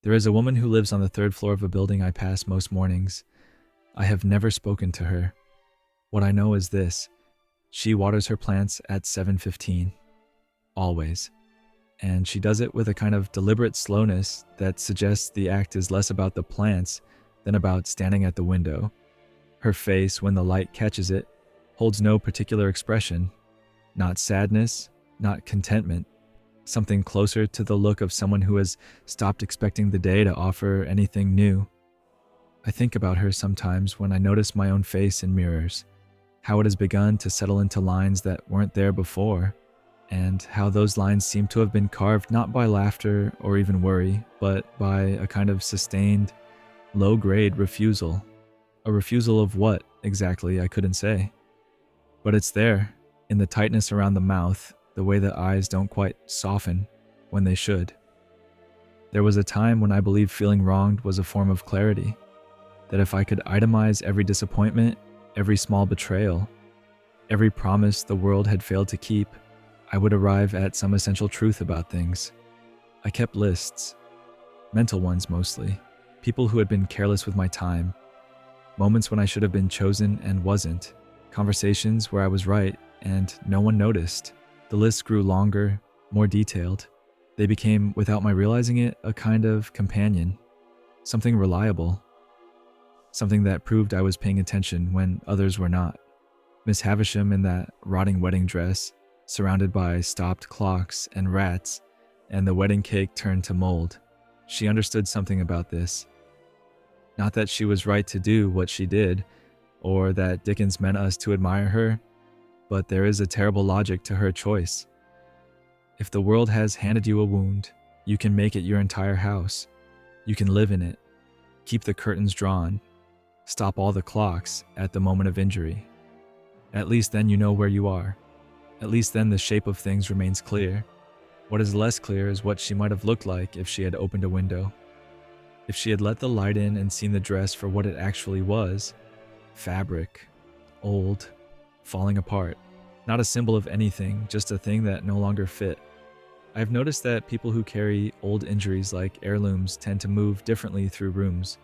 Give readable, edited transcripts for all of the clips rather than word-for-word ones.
There is a woman who lives on the third floor of a building I pass most mornings. I have never spoken to her. What I know is this: she waters her plants at 7:15, always. And she does it with a kind of deliberate slowness that suggests the act is less about the plants than about standing at the window. Her face, when the light catches it, holds no particular expression, not sadness, not contentment, something closer to the look of someone who has stopped expecting the day to offer anything new. I think about her sometimes when I notice my own face in mirrors, how it has begun to settle into lines that weren't there before, and how those lines seem to have been carved not by laughter or even worry, but by a kind of sustained, low-grade refusal. A refusal of what, exactly, I couldn't say. But it's there, in the tightness around the mouth, the way that eyes don't quite soften when they should. There was a time when I believed feeling wronged was a form of clarity, that if I could itemize every disappointment, every small betrayal, every promise the world had failed to keep, I would arrive at some essential truth about things. I kept lists, mental ones mostly, people who had been careless with my time, moments when I should have been chosen and wasn't, conversations where I was right and no one noticed. The list grew longer, more detailed. They became, without my realizing it, a kind of companion, something reliable, something that proved I was paying attention when others were not. Miss Havisham in that rotting wedding dress, surrounded by stopped clocks and rats, and the wedding cake turned to mold. She understood something about this. Not that she was right to do what she did, or that Dickens meant us to admire her, but there is a terrible logic to her choice. If the world has handed you a wound, you can make it your entire house. You can live in it, keep the curtains drawn, stop all the clocks at the moment of injury. At least then you know where you are. At least then the shape of things remains clear. What is less clear is what she might have looked like if she had opened a window. If she had let the light in and seen the dress for what it actually was: fabric, old, falling apart. Not a symbol of anything, just a thing that no longer fit. I've noticed that people who carry old injuries like heirlooms tend to move differently through rooms.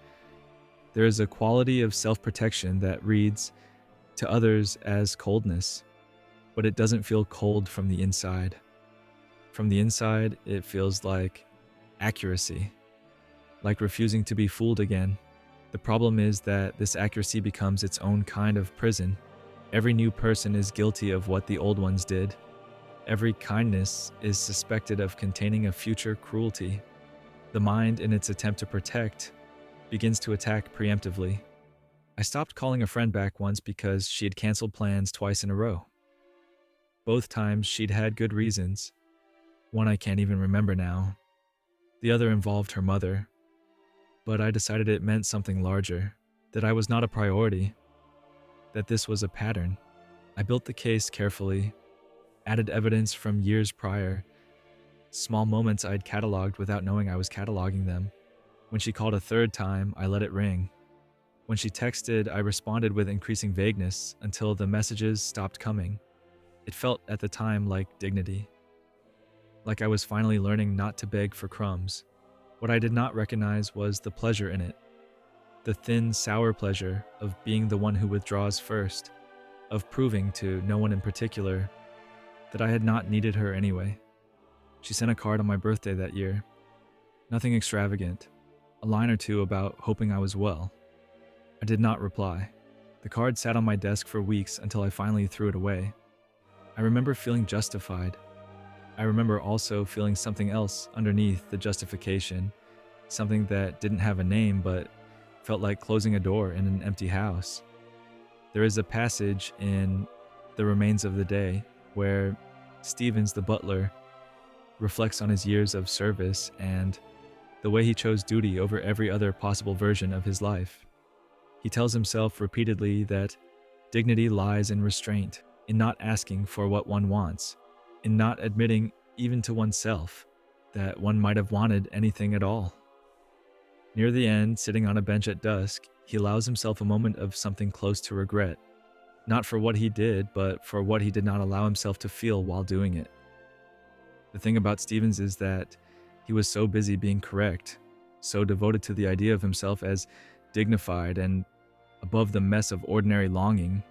There is a quality of self-protection that reads to others as coldness, but it doesn't feel cold from the inside. From the inside, it feels like accuracy, like refusing to be fooled again. The problem is that this accuracy becomes its own kind of prison. Every new person is guilty of what the old ones did. Every kindness is suspected of containing a future cruelty. The mind, in its attempt to protect, begins to attack preemptively. I stopped calling a friend back once because she had canceled plans twice in a row. Both times she'd had good reasons. One I can't even remember now. The other involved her mother. But I decided it meant something larger, that I was not a priority, that this was a pattern. I built the case carefully, added evidence from years prior, small moments I'd cataloged without knowing I was cataloging them. When she called a third time, I let it ring. When she texted, I responded with increasing vagueness until the messages stopped coming. It felt at the time like dignity, like I was finally learning not to beg for crumbs. What I did not recognize was the pleasure in it, the thin, sour pleasure of being the one who withdraws first, of proving to no one in particular that I had not needed her anyway. She sent a card on my birthday that year. Nothing extravagant, a line or two about hoping I was well. I did not reply. The card sat on my desk for weeks until I finally threw it away. I remember feeling justified. I remember also feeling something else underneath the justification, something that didn't have a name but felt like closing a door in an empty house. There is a passage in The Remains of the Day where Stevens, the butler, reflects on his years of service and the way he chose duty over every other possible version of his life. He tells himself repeatedly that dignity lies in restraint, in not asking for what one wants, in not admitting even to oneself that one might have wanted anything at all. Near the end, sitting on a bench at dusk, he allows himself a moment of something close to regret, not for what he did, but for what he did not allow himself to feel while doing it. The thing about Stevens is that he was so busy being correct, so devoted to the idea of himself as dignified and above the mess of ordinary longing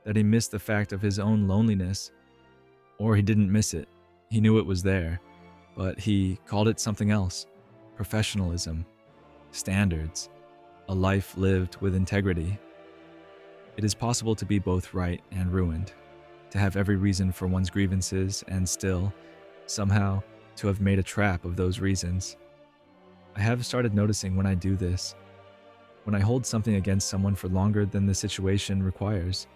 that he missed the fact of his own loneliness. Or he didn't miss it. He knew it was there, but he called it something else: professionalism, standards, a life lived with integrity. It is possible to be both right and ruined, to have every reason for one's grievances and still, somehow, to have made a trap of those reasons. I have started noticing when I do this, when I hold something against someone for longer than the situation requires,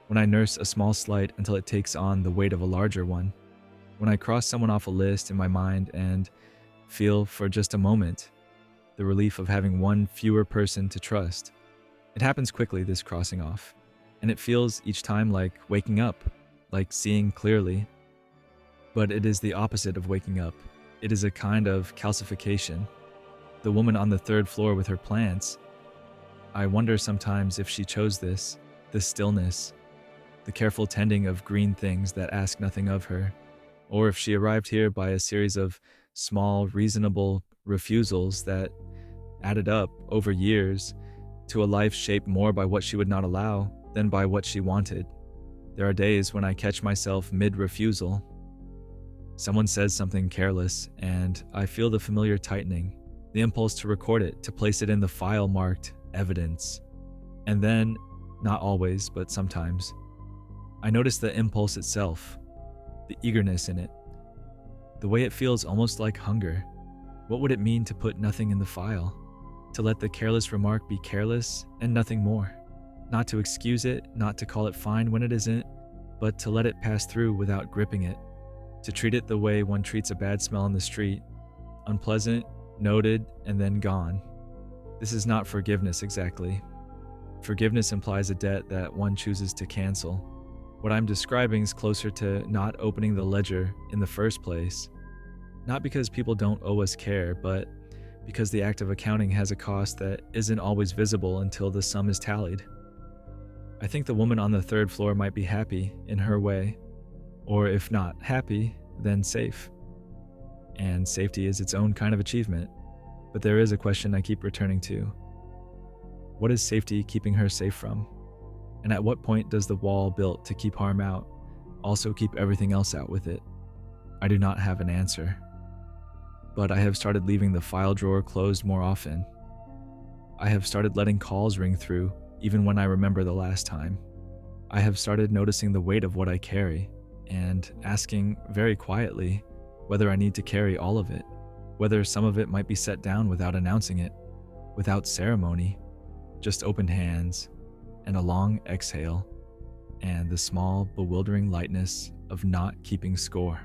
when I nurse a small slight until it takes on the weight of a larger one, when I cross someone off a list in my mind and feel for just a moment the relief of having one fewer person to trust. It happens quickly, this crossing off, and it feels each time like waking up, like seeing clearly. But it is the opposite of waking up. It is a kind of calcification. The woman on the third floor with her plants, I wonder sometimes if she chose this stillness, the careful tending of green things that ask nothing of her, or if she arrived here by a series of small, reasonable refusals that added up over years to a life shaped more by what she would not allow than by what she wanted. There are days when I catch myself mid-refusal. Someone says something careless, and I feel the familiar tightening, the impulse to record it, to place it in the file marked evidence. And then, not always, but sometimes, I notice the impulse itself, the eagerness in it, the way it feels almost like hunger. What would it mean to put nothing in the file? To let the careless remark be careless and nothing more? Not to excuse it, not to call it fine when it isn't, but to let it pass through without gripping it. To treat it the way one treats a bad smell on the street, unpleasant, noted, and then gone. This is not forgiveness exactly. Forgiveness implies a debt that one chooses to cancel. What I'm describing is closer to not opening the ledger in the first place. Not because people don't owe us care, but because the act of accounting has a cost that isn't always visible until the sum is tallied. I think the woman on the third floor might be happy in her way, or if not happy, then safe. And safety is its own kind of achievement, but there is a question I keep returning to. What is safety keeping her safe from? And at what point does the wall built to keep harm out also keep everything else out with it? I do not have an answer. But I have started leaving the file drawer closed more often. I have started letting calls ring through, even when I remember the last time. I have started noticing the weight of what I carry, and asking very quietly whether I need to carry all of it, whether some of it might be set down without announcing it, without ceremony, just opened hands, and a long exhale, and the small, bewildering lightness of not keeping score.